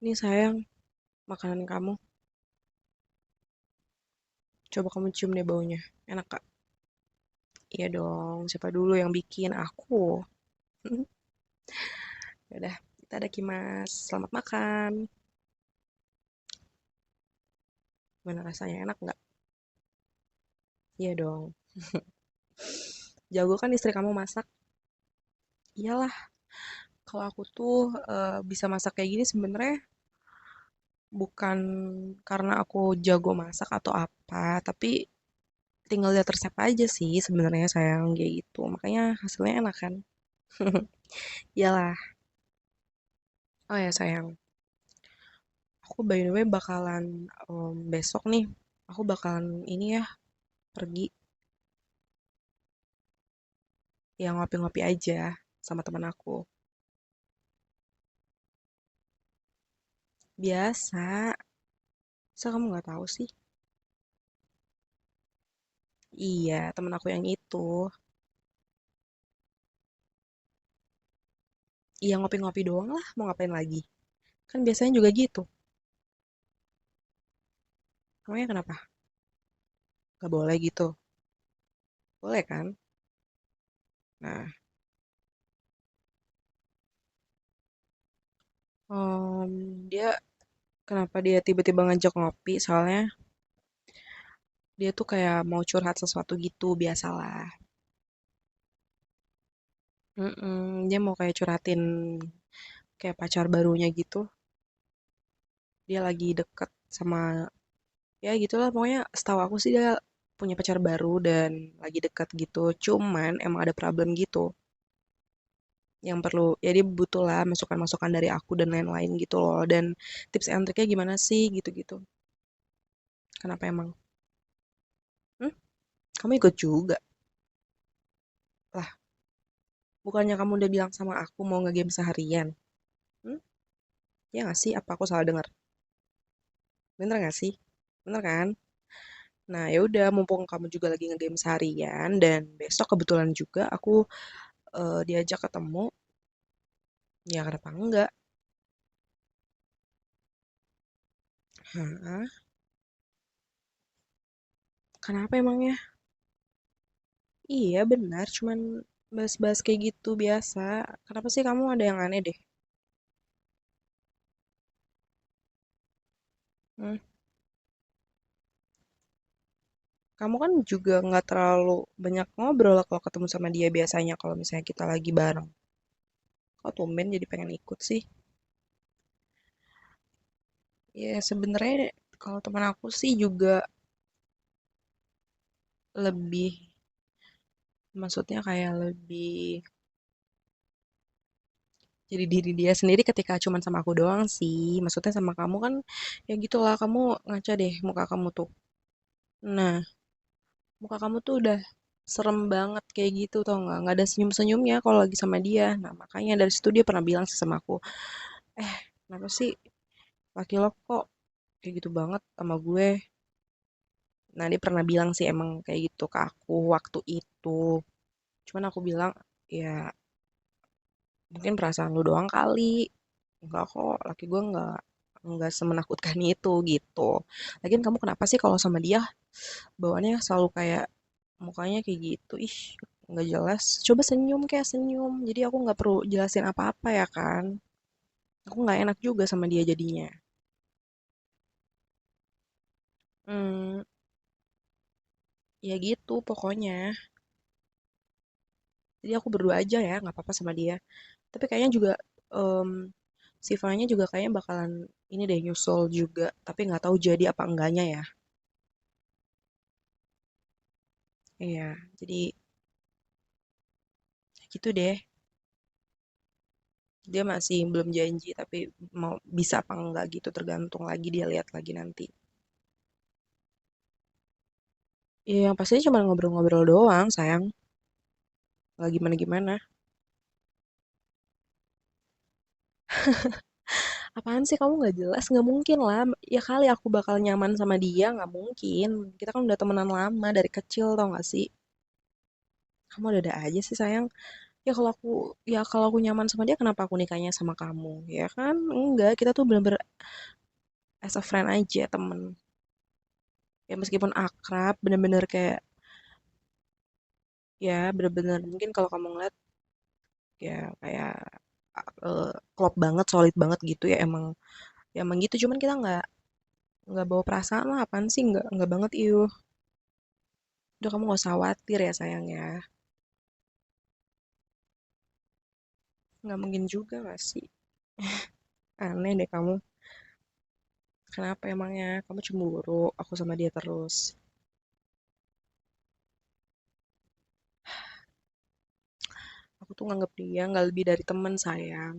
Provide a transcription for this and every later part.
Nih sayang, makanan kamu. Coba kamu cium deh baunya. Enak kak? Iya dong, siapa dulu yang bikin? Aku. Yaudah, kita ada kimas. Selamat makan. Gimana rasanya? Enak nggak? Iya dong. Jago kan istri kamu masak? Iyalah, kalau aku tuh bisa masak kayak gini sebenarnya bukan karena aku jago masak atau apa, tapi tinggal lihat resep aja sih sebenarnya sayang kayak gitu. Makanya hasilnya enak kan? Iyalah. Oh ya sayang, aku by the way bakalan besok nih, aku bakalan ini ya pergi yang ngopi-ngopi aja sama teman aku. Biasa, masa kamu nggak tahu sih? Iya, temen aku yang itu. Iya ngopi-ngopi doang lah, mau ngapain lagi? Kan biasanya juga gitu. Kamunya kenapa? Gak boleh gitu. Boleh kan? Nah, dia kenapa dia tiba-tiba ngajak ngopi? Soalnya dia tuh kayak mau curhat sesuatu gitu, biasalah. Dia mau kayak curhatin kayak pacar barunya gitu. Dia lagi deket sama ya gitulah pokoknya setahu aku sih dia punya pacar baru dan lagi deket gitu. Cuman emang ada problem gitu yang perlu ya dia butuh lah masukan-masukan dari aku dan lain-lain gitu loh. Dan tips and triknya gimana sih gitu-gitu. Kenapa emang? Hmm? Kamu ikut juga? Lah, bukannya kamu udah bilang sama aku mau ngegame seharian? Hmm? Ya nggak sih? Apa aku salah dengar? Bener nggak sih? Bener kan? Nah, ya udah mumpung kamu juga lagi ngegame seharian dan besok kebetulan juga aku diajak ketemu, ya kenapa enggak? Hah? Kenapa emangnya? Iya benar, cuman bahas-bahas kayak gitu biasa. Kenapa sih kamu ada yang aneh deh? Hmm? Kamu kan juga nggak terlalu banyak ngobrol kalau ketemu sama dia biasanya kalau misalnya kita lagi bareng. Kok tumben jadi pengen ikut sih? Ya sebenarnya kalau teman aku sih juga lebih, maksudnya kayak lebih jadi diri dia sendiri ketika cuman sama aku doang sih. Maksudnya sama kamu kan ya gitulah kamu ngaca deh muka kamu tuh. Nah, muka kamu tuh udah serem banget kayak gitu tau nggak ada senyum-senyumnya kalau lagi sama dia. Nah, makanya dari situ dia pernah bilang sih sama aku, eh kenapa sih laki lo kok kayak gitu banget sama gue. Nah, dia pernah bilang sih emang kayak gitu ke aku waktu itu. Cuman aku bilang, ya mungkin perasaan lu doang kali. Enggak kok, laki gue enggak semenakutkan itu gitu. Lagian kamu kenapa sih kalau sama dia bawaannya selalu kayak mukanya kayak gitu, ih nggak jelas. Coba senyum kayak senyum. Jadi aku nggak perlu jelasin apa-apa ya kan. Aku nggak enak juga sama dia jadinya. Hmm, ya gitu pokoknya. Jadi aku berdua aja ya, nggak apa-apa sama dia. Tapi kayaknya juga em Sivanya juga kayaknya bakalan ini deh nyusul juga. Tapi nggak tahu jadi apa enggaknya ya. Iya, jadi gitu deh. Dia masih belum janji tapi mau bisa apa enggak gitu tergantung lagi dia lihat lagi nanti. Iya, yang pastinya cuma ngobrol-ngobrol doang, sayang. Nggak gimana-gimana. Apaan sih kamu nggak jelas? Nggak mungkin lah. Ya kali aku bakal nyaman sama dia, nggak mungkin. Kita kan udah temenan lama dari kecil, tau nggak sih? Kamu ada aja sih, sayang. kalau aku nyaman sama dia, kenapa aku nikahnya sama kamu? Ya kan? Enggak, kita tuh bener-bener as a friend aja, temen. Ya meskipun akrab, bener-bener kayak, ya bener-bener mungkin kalau kamu ngeliat, ya kayak klop banget, solid banget gitu ya emang. Ya emang gitu, cuman kita nggak bawa perasaan lah, apaan sih? Nggak banget, iuh. Udah, kamu gak usah khawatir ya sayang ya. Nggak mungkin juga gak sih? Aneh deh kamu. Kenapa emangnya? Kamu cemburu, aku sama dia terus. Aku tuh nganggep dia nggak lebih dari temen, sayang.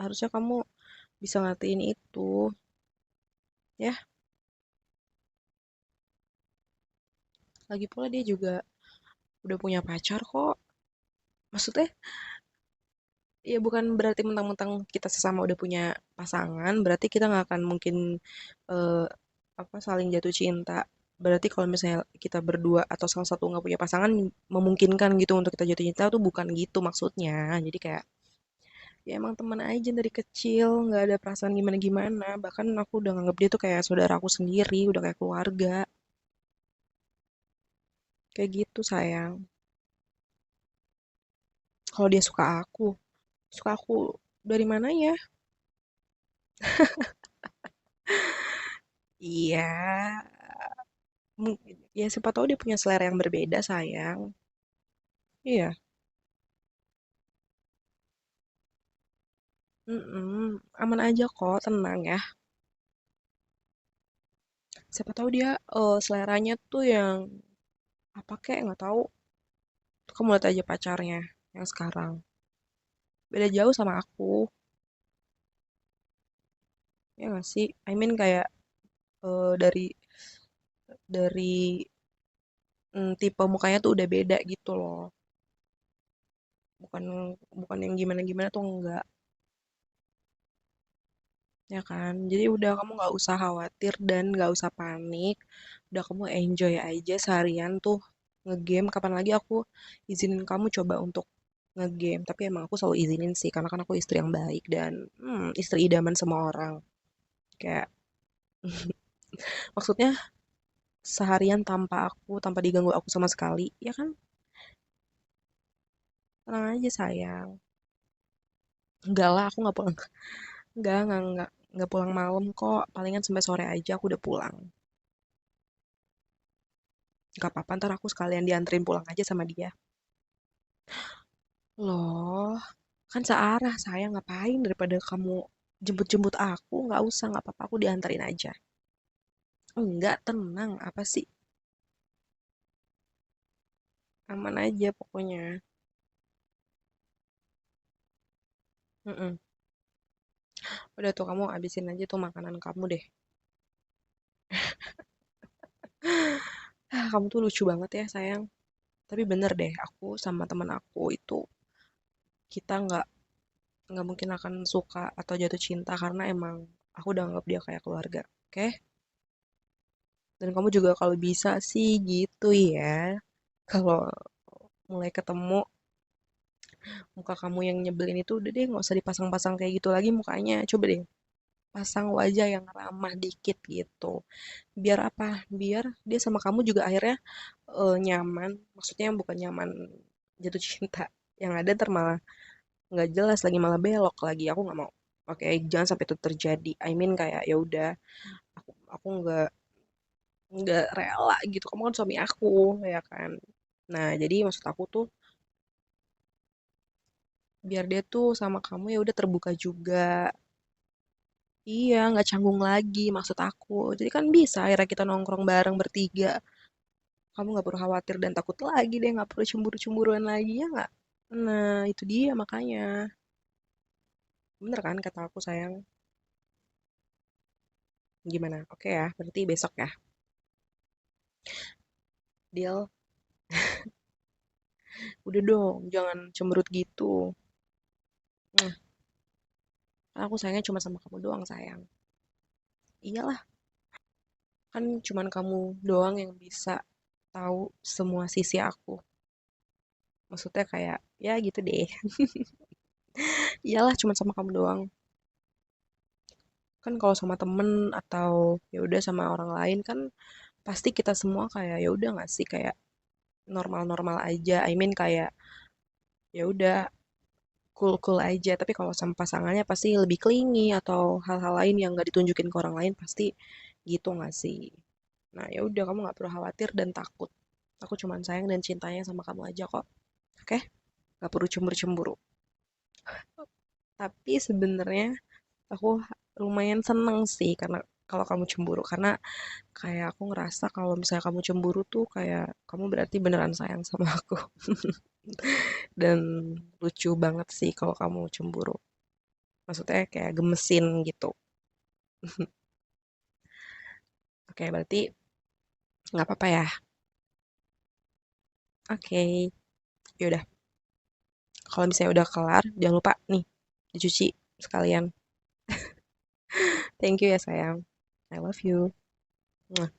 Harusnya kamu bisa ngertiin itu, ya. Lagi pula dia juga udah punya pacar kok. Maksudnya, ya bukan berarti mentang-mentang kita sesama udah punya pasangan, berarti kita nggak akan mungkin eh, saling jatuh cinta. Berarti kalau misalnya kita berdua atau salah satu nggak punya pasangan, memungkinkan gitu untuk kita jatuh cinta tuh bukan gitu maksudnya. Jadi kayak, ya emang teman aja dari kecil, nggak ada perasaan gimana-gimana. Bahkan aku udah nganggap dia tuh kayak saudaraku sendiri, udah kayak keluarga. Kayak gitu sayang. Kalau dia suka aku dari mananya? Iya, ya siapa tahu dia punya selera yang berbeda sayang. Iya, aman aja kok, tenang ya. Siapa tahu dia seleranya tuh yang apa kek nggak tahu. Kamu lihat aja pacarnya yang sekarang. Beda jauh sama aku, ya nggak sih? I mean kayak dari tipe mukanya tuh udah beda gitu loh. Bukan bukan yang gimana-gimana tuh enggak, ya kan? Jadi udah, kamu nggak usah khawatir dan nggak usah panik. Udah, kamu enjoy aja seharian tuh ngegame. Kapan lagi aku izinin kamu coba untuk ngegame? Tapi emang aku selalu izinin sih, karena kan aku istri yang baik dan istri idaman semua orang. Kayak maksudnya seharian tanpa diganggu aku sama sekali, ya kan? Tenang aja sayang. Enggak lah, aku nggak pulang. Enggak pulang malam kok. Palingan sampai sore aja aku udah pulang. Gak apa-apa, ntar aku sekalian dianterin pulang aja sama dia. Loh, kan searah saya, ngapain daripada kamu jemput-jemput aku, nggak usah, nggak apa-apa, aku dianterin aja. Enggak, tenang, apa sih? Aman aja pokoknya. Mm-mm. Udah tuh, kamu abisin aja tuh makanan kamu deh. Kamu tuh lucu banget ya sayang. Tapi bener deh, aku sama teman aku itu, kita nggak mungkin akan suka atau jatuh cinta karena emang aku udah anggap dia kayak keluarga. Oke? Dan kamu juga kalau bisa sih gitu ya. Kalau mulai ketemu, muka kamu yang nyebelin itu udah deh, nggak usah dipasang-pasang kayak gitu lagi mukanya. Coba deh pasang wajah yang ramah dikit gitu. Biar apa? Biar dia sama kamu juga akhirnya nyaman. Maksudnya bukan nyaman jatuh cinta. Yang ada ntar malah nggak jelas lagi, malah belok lagi. Aku nggak mau. Oke, jangan sampai itu terjadi. I mean kayak ya udah, aku nggak rela gitu. Kamu kan suami aku, ya kan. Nah, jadi maksud aku tuh biar dia tuh sama kamu ya udah terbuka juga. Iya, nggak canggung lagi maksud aku. Jadi kan bisa akhirnya kita nongkrong bareng bertiga. Kamu nggak perlu khawatir dan takut lagi deh, nggak perlu cemburu-cemburuan lagi ya nggak? Nah, itu dia makanya. Bener kan kata aku sayang? Gimana? Oke ya, berarti besok ya. Deal? Udah dong, jangan cemberut gitu. Nah, aku sayangnya cuma sama kamu doang sayang. Iyalah, kan cuman kamu doang yang bisa tahu semua sisi aku. Maksudnya kayak, ya gitu deh. Iyalah cuma sama kamu doang. Kan kalau sama temen atau ya udah sama orang lain kan pasti kita semua kayak ya udah nggak sih kayak normal-normal aja. I mean kayak ya udah cool-cool aja. Tapi kalau sama pasangannya pasti lebih clingy atau hal-hal lain yang nggak ditunjukin ke orang lain pasti gitu nggak sih? Nah ya udah kamu nggak perlu khawatir dan takut. Aku cuma sayang dan cintanya sama kamu aja kok. Oke? Nggak perlu cemburu-cemburu. Tapi sebenarnya aku lumayan seneng sih karena kalau kamu cemburu karena kayak aku ngerasa kalau misalnya kamu cemburu tuh kayak kamu berarti beneran sayang sama aku. Dan lucu banget sih kalau kamu cemburu. Maksudnya kayak gemesin gitu. Oke, berarti nggak apa-apa ya. Oke, yaudah. Kalau misalnya udah kelar, jangan lupa nih dicuci sekalian. Thank you ya sayang. I love you. Mwah.